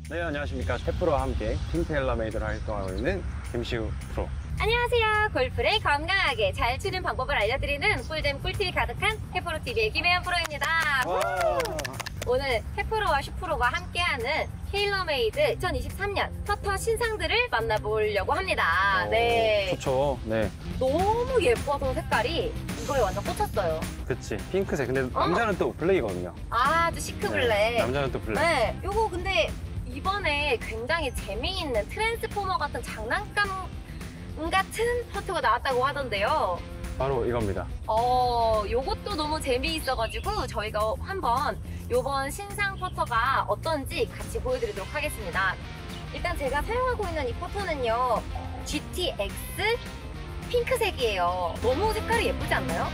네, 안녕하십니까. 셰프로와 함께 팀텔러메이드로 활동하고 있는 김시우 프로. 안녕하세요. 골프를 건강하게 잘 치는 방법을 알려드리는 꿀잼 꿀팁이 가득한 셰프로TV의 김혜연 프로입니다. 오늘 셰프로와 슈프로가 함께하는 테일러메이드 2023년 퍼터 신상들을 만나보려고 합니다. 네. 좋죠. 네. 너무 예뻐서 색깔이 이거에 완전 꽂혔어요. 그치. 핑크색. 근데 남자는 또 블랙이거든요. 아주 시크 블랙. 네, 남자는 또 블랙. 네. 요거 근데 이번에 굉장히 재미있는 트랜스포머 같은 장난감 같은 퍼터가 나왔다고 하던데요. 바로 이겁니다. 요것도 너무 재미있어가지고 저희가 한번 요번 신상 퍼터가 어떤지 같이 보여드리도록 하겠습니다. 일단 제가 사용하고 있는 이 퍼터는요, GTX 핑크색이에요. 너무 색깔이 예쁘지 않나요?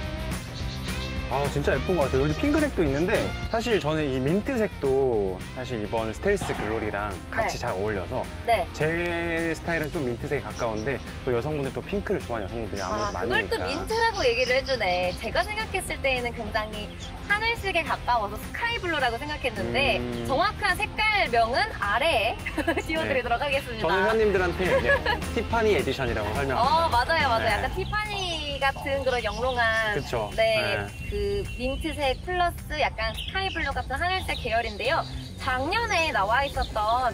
아, 진짜 예쁜 것 같아요. 여기 핑크색도 있는데 사실 저는 이 민트색도 사실 이번 스텔스 글로리랑 같이 네. 잘 어울려서 네. 제 스타일은 좀 민트색에 가까운데 또 여성분들 또 핑크를 좋아하는 여성분들이 아무래도 그걸 많으니까. 또 민트라고 얘기를 해주네. 제가 생각했을 때에는 굉장히 하늘색에 가까워서 스카이블루라고 생각했는데 정확한 색깔명은 아래에 띄워드리도록 하겠습니다. 저는 회원님들한테 이제 티파니 에디션이라고 설명합니다. 맞아요. 네. 약간 티파니 같은 그런 영롱한 그쵸. 네, 그 민트색 플러스 약간 스카이블루 같은 하늘색 계열인데요. 작년에 나와 있었던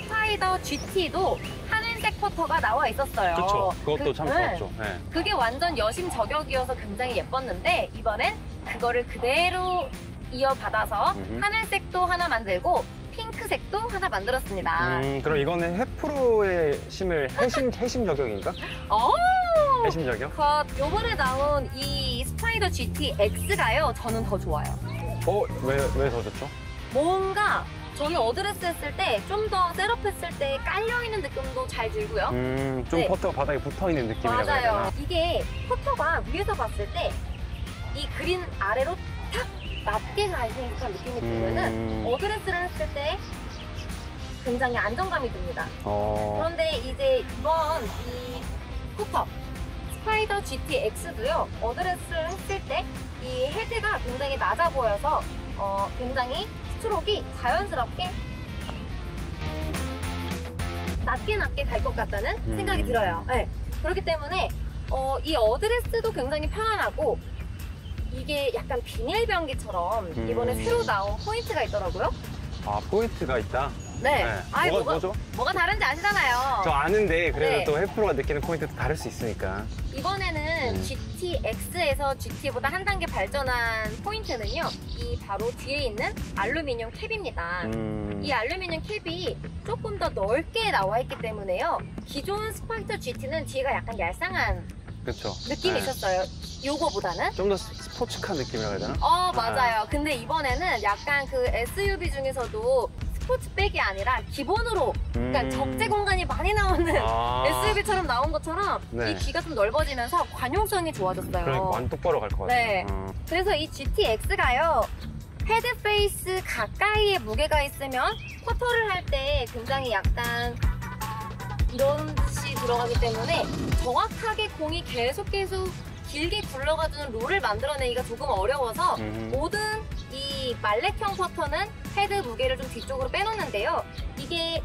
스파이더 GT도 하늘색 퍼터가 나와 있었어요. 그쵸. 그것도 참 좋았죠. 네. 그게 완전 여심 저격이어서 굉장히 예뻤는데 이번엔 그거를 그대로 이어받아서 하늘색도 하나 만들고 핑크색도 하나 만들었습니다. 그럼 이거는 해프로에 심을 해심 저격인가? 해심 저격? 요번에 나온 이 스파이더 GTX가요, 저는 더 좋아요. 왜 더 좋죠? 뭔가 저는 어드레스 했을 때 좀 더 셋업했을 때 깔려있는 느낌도 잘 들고요. 좀 네. 퍼터가 바닥에 붙어있는 느낌이라고 해야 맞아요. 되나? 이게 퍼터가 위에서 봤을 때 이 그린 아래로 탁 낮게 가 있는 듯한 느낌이 들면은 어드레스를 했을 때 굉장히 안정감이 듭니다. 그런데 이제 이번 이 퍼터 스파이더 GTX도요, 어드레스를 했을 때 이 헤드가 굉장히 낮아 보여서 굉장히 스트로크가 자연스럽게 낮게 갈 것 같다는 생각이 들어요. 네. 그렇기 때문에 이 어드레스도 굉장히 편안하고 이게 약간 비닐병기처럼 이번에 새로 나온 포인트가 있더라고요. 아, 포인트가 있다? 네. 아이, 뭐죠? 뭐가 다른지 아시잖아요. 저 아는데 그래도 네. 또 해프로가 느끼는 포인트도 다를 수 있으니까. 이번에는 GTX에서 GT보다 한 단계 발전한 포인트는요, 이 바로 뒤에 있는 알루미늄 캡입니다. 이 알루미늄 캡이 조금 더 넓게 나와 있기 때문에요. 기존 스파이더 GT는 뒤에가 약간 얄쌍한 그쵸. 느낌이 있었어요. 요거보다는. 좀 더 스포츠카 느낌이라고 해야 되나? 맞아요. 근데 이번에는 약간 그 SUV 중에서도 스포츠백이 아니라 기본으로 그러니까 적재 공간이 많이 나오는 SUV처럼 나온 것처럼 네. 이 귀가 좀 넓어지면서 관용성이 좋아졌어요. 그러니까 완전 똑바로 갈 것 같아요. 네. 그래서 이 GTX가요, 헤드 페이스 가까이에 무게가 있으면 퍼터를 할 때 굉장히 약간 이런 듯이 들어가기 때문에 정확하게 공이 계속 길게 굴러가주는 롤을 만들어내기가 조금 어려워서 모든 이 말렛형 퍼터는 헤드 무게를 좀 뒤쪽으로 빼놓는데요. 이게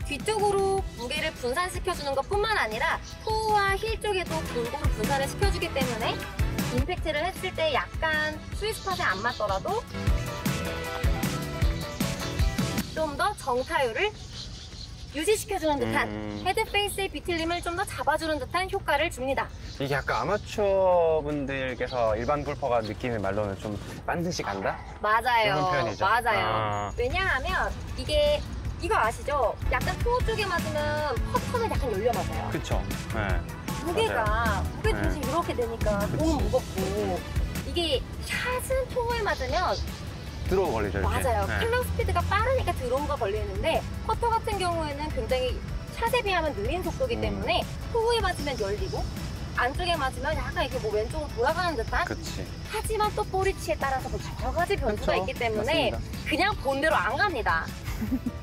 뒤쪽으로 무게를 분산시켜주는 것 뿐만 아니라 토우와 힐 쪽에도 골고루 분산을 시켜주기 때문에 임팩트를 했을 때 약간 스윗스팟에 안 맞더라도 좀 더 정타율을 유지시켜주는 듯한 헤드 페이스의 비틀림을 좀 더 잡아주는 듯한 효과를 줍니다. 이게 약간 아마추어 분들께서 일반 골퍼가 느끼는 말로는 좀 반드시 간다? 맞아요. 그런 표현이죠. 맞아요. 왜냐하면 이게 이거 아시죠? 약간 토어 쪽에 맞으면 퍼터는 약간 열려 맞아요. 그쵸. 네. 무게가 무게 중심 네. 이렇게 되니까 너무 무겁고 이게 샷은 토어에 맞으면 들어오 걸리죠, 이렇게. 맞아요. 네. 클럽 스피드가 빠르니까 드로우가 걸리는데 퍼터 같은 경우에는 굉장히 샷에 비하면 느린 속도이기 때문에 토어에 맞으면 열리고 안쪽에 맞으면 약간 이렇게 뭐 왼쪽으로 돌아가는 듯한. 그치. 하지만 또 볼 위치에 따라서 뭐 여러 가지 변수가 그쵸. 있기 때문에 맞습니다. 그냥 본대로 안 갑니다.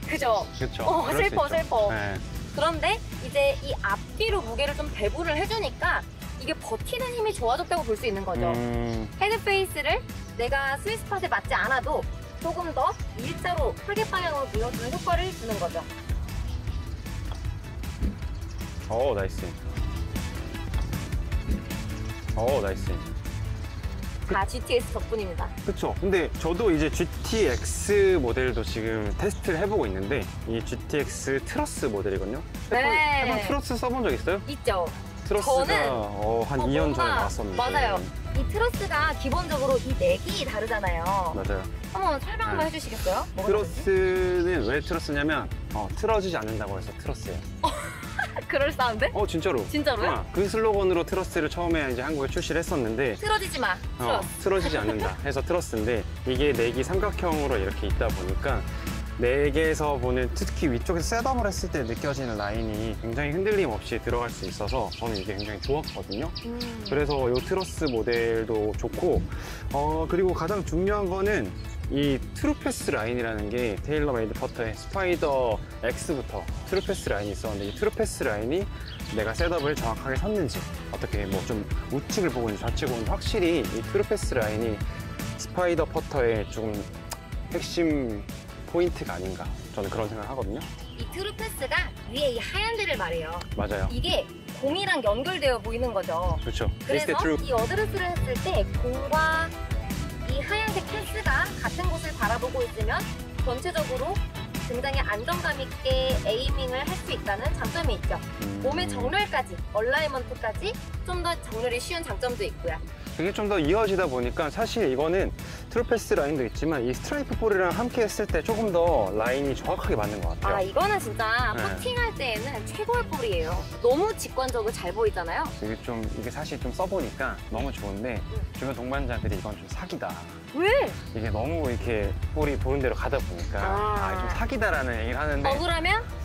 그죠? 그쵸. 그럴 수 슬퍼. 있죠. 네. 그런데 이제 이 앞뒤로 무게를 좀 배분을 해주니까 이게 버티는 힘이 좋아졌다고 볼 수 있는 거죠. 헤드 페이스를 내가 스윗스팟에 맞지 않아도 조금 더 일자로 타겟 방향으로 밀어주는 효과를 주는 거죠. 나이스. 나이스. 다 GTX 덕분입니다. 그쵸. 근데 저도 이제 GTX 모델도 지금 테스트를 해보고 있는데, 이 GTX 트러스 모델이거든요. 네. 해본 트러스 써본 적 있어요? 있죠? 트러스가 저는 한 2년 전에 뭔가- 나왔었는데. 맞아요. 이 트러스가 기본적으로 이 넥이 다르잖아요. 맞아요. 한번 설명 한번 네. 해주시겠어요? 뭐가 다른지? 트러스는 왜 트러스냐면 틀어지지 않는다고 해서 트러스예요. 그럴싸한데? 진짜로. 진짜로요? 그 슬로건으로 트러스를 처음에 이제 한국에 출시를 했었는데, 틀어지지 마. 트러스. 틀어지지 않는다 해서 트러스인데, 이게 넥이 삼각형으로 이렇게 있다 보니까 넥에서 보는, 특히 위쪽에서 셋업을 했을 때 느껴지는 라인이 굉장히 흔들림 없이 들어갈 수 있어서 저는 이게 굉장히 좋았거든요. 그래서 이 트러스 모델도 좋고, 그리고 가장 중요한 거는 이 트루패스 라인이라는 게 테일러메이드 퍼터의 스파이더 X부터 트루패스 라인이 있었는데, 이 트루패스 라인이 내가 셋업을 정확하게 섰는지, 어떻게 뭐 좀 우측을 보고 있는지 좌측을 보는지, 확실히 이 트루패스 라인이 스파이더 퍼터의 좀 핵심 포인트가 아닌가, 저는 그런 생각을 하거든요. 이 트루패스가 위에 이 하얀 데를 말해요. 맞아요. 이게 공이랑 연결되어 보이는 거죠. 그렇죠. 그래서 It's the truth. 이 어드레스를 했을 때 공과 이 하얀색 패스가 같은 곳을 바라보고 있으면 전체적으로 굉장히 안정감 있게 에이밍을 할 수 있다는 장점이 있죠. 몸의 정렬까지, 얼라이먼트까지 좀 더 정렬이 쉬운 장점도 있고요. 그게 좀 더 이어지다 보니까 사실 이거는 트루패스 라인도 있지만 이 스트라이프 볼이랑 함께 했을 때 조금 더 라인이 정확하게 맞는 것 같아요. 이거는 진짜 네. 퍼팅할 때에는 최고의 볼이에요. 너무 직관적으로 잘 보이잖아요. 이게 사실 좀 써보니까 너무 좋은데, 주변 동반자들이 이건 좀 사기다. 왜? 이게 너무 이렇게 볼이 보는 대로 가다 보니까 이게 좀 사기다라는 얘기를 하는데, 억울하면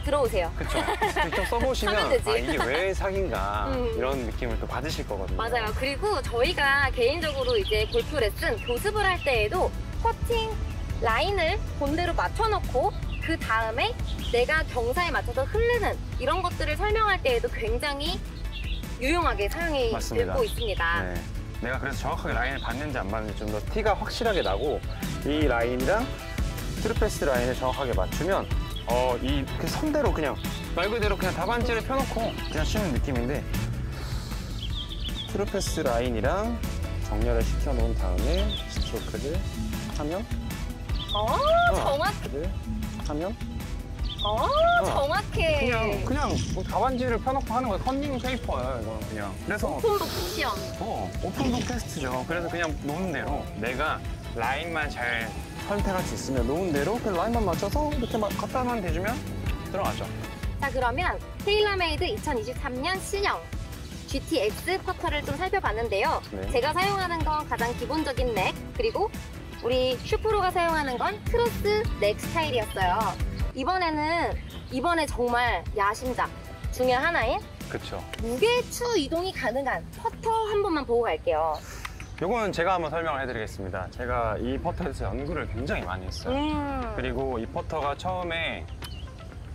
들어오세요. 그쵸. 직접 써보시면 하면 되지. 이게 왜 사기인가 이런 느낌을 또 받으실 거거든요. 맞아요. 그리고 저희가 개인적으로 이제 골프 레슨 교습을 할 때에도 퍼팅 라인을 본대로 맞춰놓고 그 다음에 내가 경사에 맞춰서 흐르는 이런 것들을 설명할 때에도 굉장히 유용하게 사용이 맞습니다. 되고 있습니다. 네. 내가 그래서 정확하게 라인을 봤는지 안 봤는지 좀 더 티가 확실하게 나고, 이 라인이랑 트루패스 라인을 정확하게 맞추면 그 선대로 그냥 말 그대로 그냥 답안지를 펴놓고 그냥 치는 느낌인데, 트루패스 라인이랑 정렬을 시켜놓은 다음에 스트로크를 하면 정확해. 하면 정확해. 그냥 뭐 답안지를 펴놓고 하는 거예요. 컨닝 페이퍼예요, 이거는 그냥. 그래서 오픈북 시험. 오픈북 테스트죠. 그래서 그냥 놓은 대로 내가 라인만 잘 선택할 수 있으면 놓은 대로 그 라인만 맞춰서 이렇게 막 갖다만 대주면 들어가죠. 자, 그러면 테일러메이드 2023년 신형 GTX 퍼터를 좀 살펴봤는데요. 네. 제가 사용하는 건 가장 기본적인 넥, 그리고 우리 슈프로가 사용하는 건 크로스 넥 스타일이었어요. 이번에 정말 야심작 중에 하나인 그쵸. 무게추 이동이 가능한 퍼터 한 번만 보고 갈게요. 요거는 제가 한번 설명을 해드리겠습니다. 제가 이 퍼터에서 연구를 굉장히 많이 했어요. 그리고 이 퍼터가 처음에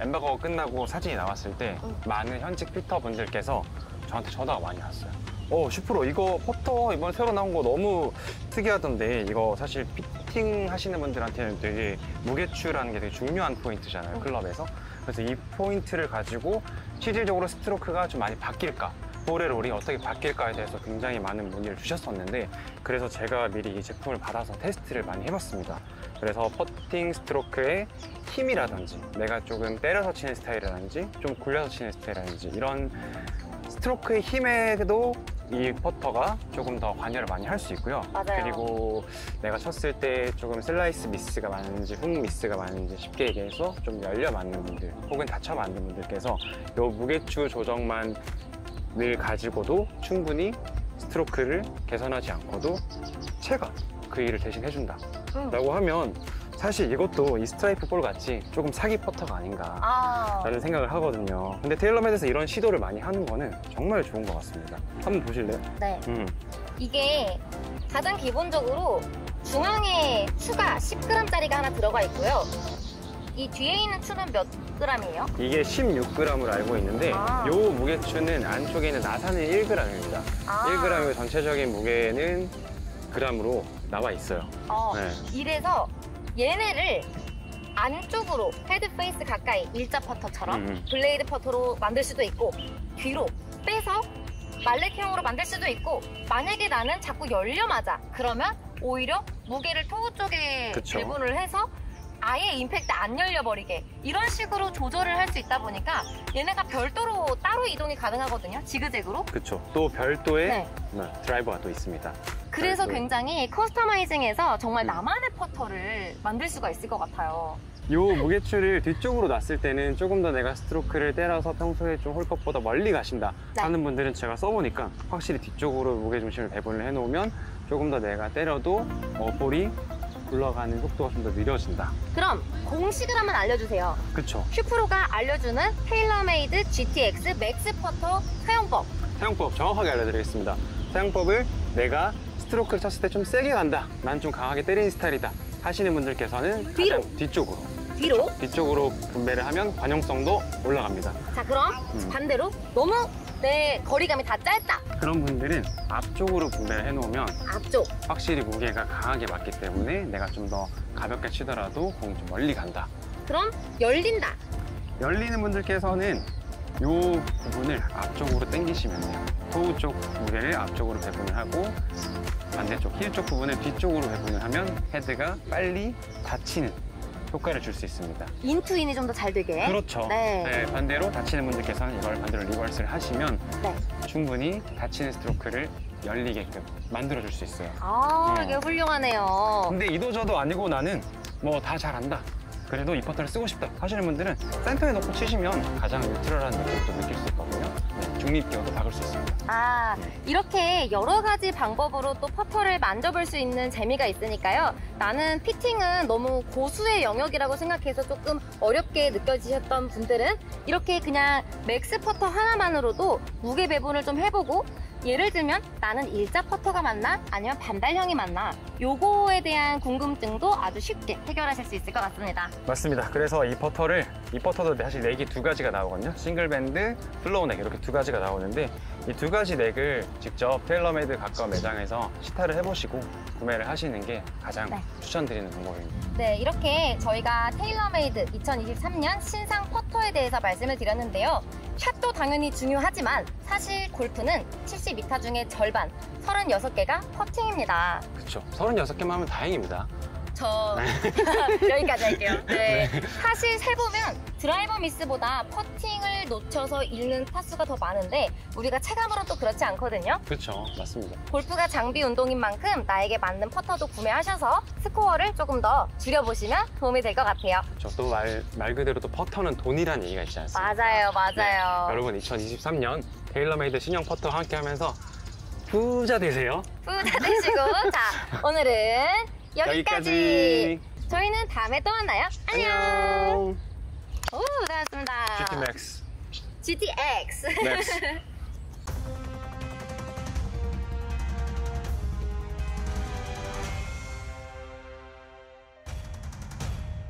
엠버거가 끝나고 사진이 나왔을 때 많은 현직 피터분들께서 저한테 전화가 많이 왔어요. 슈프로 이거 퍼터 이번에 새로 나온 거 너무 특이하던데, 이거 사실 피팅 하시는 분들한테는 되게 무게추라는 게 되게 중요한 포인트잖아요, 클럽에서. 그래서 이 포인트를 가지고 실질적으로 스트로크가 좀 많이 바뀔까, 볼의 롤이 어떻게 바뀔까에 대해서 굉장히 많은 문의를 주셨었는데, 그래서 제가 미리 이 제품을 받아서 테스트를 많이 해봤습니다. 그래서 퍼팅 스트로크의 힘이라든지, 내가 조금 때려서 치는 스타일이라든지 좀 굴려서 치는 스타일이라든지, 이런 스트로크의 힘에도 이 퍼터가 조금 더 관여를 많이 할 수 있고요. 맞아요. 그리고 내가 쳤을 때 조금 슬라이스 미스가 많은지 훅 미스가 많은지, 쉽게 얘기해서 좀 열려 맞는 분들 혹은 다쳐 맞는 분들께서 이 무게추 조정만 늘 가지고도 충분히 스트로크를 개선하지 않고도 체가 그 일을 대신 해준다 라고 하면, 사실 이것도 이 스트라이프 볼 같이 조금 사기 퍼터가 아닌가 라는 생각을 하거든요. 근데 테일러메이드에서 이런 시도를 많이 하는 거는 정말 좋은 것 같습니다. 한번 보실래요? 네. 이게 가장 기본적으로 중앙에 추가 10g짜리가 하나 들어가 있고요. 이 뒤에 있는 추는 몇 g이에요? 이게 16g을 알고 있는데, 이 무게추는 안쪽에 있는 나사는 1g입니다. 1g이고 전체적인 무게는 g으로 나와 있어요. 네. 이래서 얘네를 안쪽으로 헤드 페이스 가까이 일자 퍼터처럼 블레이드 퍼터로 만들 수도 있고, 뒤로 빼서 말레킹으로 만들 수도 있고, 만약에 나는 자꾸 열려맞아 그러면 오히려 무게를 토우 쪽에 그쵸. 배분을 해서 아예 임팩트 안 열려버리게 이런 식으로 조절을 할 수 있다 보니까 얘네가 별도로 따로 이동이 가능하거든요. 지그재그로. 그쵸. 또 별도의 네. 드라이버가 또 있습니다. 그래서 별도. 굉장히 커스터마이징해서 정말 나만의 퍼터를 만들 수가 있을 것 같아요. 요 무게추를 뒤쪽으로 놨을 때는 조금 더 내가 스트로크를 때려서 평소에 좀 홀컵보다 멀리 가신다 네. 하는 분들은 제가 써보니까 확실히 뒤쪽으로 무게중심을 배분을 해놓으면 조금 더 내가 때려도 볼이 굴러가는 속도가 좀 더 느려진다. 그럼 공식을 한번 알려주세요. 그쵸. 슈프로가 알려주는 테일러메이드 GTX 맥스 퍼터 사용법. 사용법 정확하게 알려드리겠습니다. 사용법을 내가 스트로크를 쳤을 때 좀 세게 간다, 난 좀 강하게 때리는 스타일이다 하시는 분들께서는 뒤로. 가장 뒤쪽으로 뒤로. 뒤쪽으로 분배를 하면 관용성도 올라갑니다. 자, 그럼 반대로 너무 내 거리감이 다 짧다. 그런 분들은 앞쪽으로 분배를 해놓으면 앞쪽. 확실히 무게가 강하게 맞기 때문에 내가 좀 더 가볍게 치더라도 공이 좀 멀리 간다. 그럼 열린다. 열리는 분들께서는 이 부분을 앞쪽으로 당기시면 돼요. 토우 쪽 무게를 앞쪽으로 배분을 하고 반대쪽 힐 쪽 부분을 뒤쪽으로 배분을 하면 헤드가 빨리 닫히는 효과를 줄 수 있습니다. 인투인이 좀 더 잘 되게. 그렇죠. 네. 반대로 닫히는 분들께서는 이걸 반대로 리버스를 하시면 네. 충분히 닫히는 스트로크를 열리게끔 만들어줄 수 있어요. 이게 훌륭하네요. 근데 이도저도 아니고 나는 뭐 다 잘한다, 그래도 이 퍼터를 쓰고 싶다 하시는 분들은 센터에 놓고 치시면 가장 뉴트럴한 느낌도 느낄 수 있거든요. 네, 중립기어도 박을 수 있습니다. 이렇게 여러 가지 방법으로 또 퍼터를 만져볼 수 있는 재미가 있으니까요. 나는 피팅은 너무 고수의 영역이라고 생각해서 조금 어렵게 느껴지셨던 분들은 이렇게 그냥 맥스 퍼터 하나만으로도 무게 배분을 좀 해보고, 예를 들면 나는 일자 퍼터가 맞나? 아니면 반달형이 맞나? 요거에 대한 궁금증도 아주 쉽게 해결하실 수 있을 것 같습니다. 맞습니다. 그래서 이 퍼터도 사실 넥이 두 가지가 나오거든요. 싱글밴드, 플로우 넥 이렇게 두 가지가 나오는데 이 두 가지 넥을 직접 테일러메이드 가까운 매장에서 시타를 해보시고 구매를 하시는 게 가장 네. 추천드리는 방법입니다. 네, 이렇게 저희가 테일러메이드 2023년 신상 퍼터에 대해서 말씀을 드렸는데요. 샷도 당연히 중요하지만 사실 골프는 70m 중에 절반, 36개가 퍼팅입니다. 그렇죠. 36개만 하면 다행입니다. 저 여기까지 할게요. 네. 사실 세보면 드라이버 미스보다 퍼팅을 놓쳐서 잃는 타수가 더 많은데 우리가 체감으로 또 그렇지 않거든요. 그렇죠. 맞습니다. 골프가 장비 운동인 만큼 나에게 맞는 퍼터도 구매하셔서 스코어를 조금 더 줄여보시면 도움이 될 것 같아요. 그렇죠. 또 말 그대로 또 퍼터는 돈이라는 얘기가 있지 않습니까? 맞아요. 네, 여러분 2023년 테일러메이드 신형 퍼터와 함께 하면서 부자 되세요. 부자 되시고 자, 오늘은 여기까지. 저희는 다음에 또 만나요. 안녕. 오, 고생하셨습니다. GT Max. GTX. Max.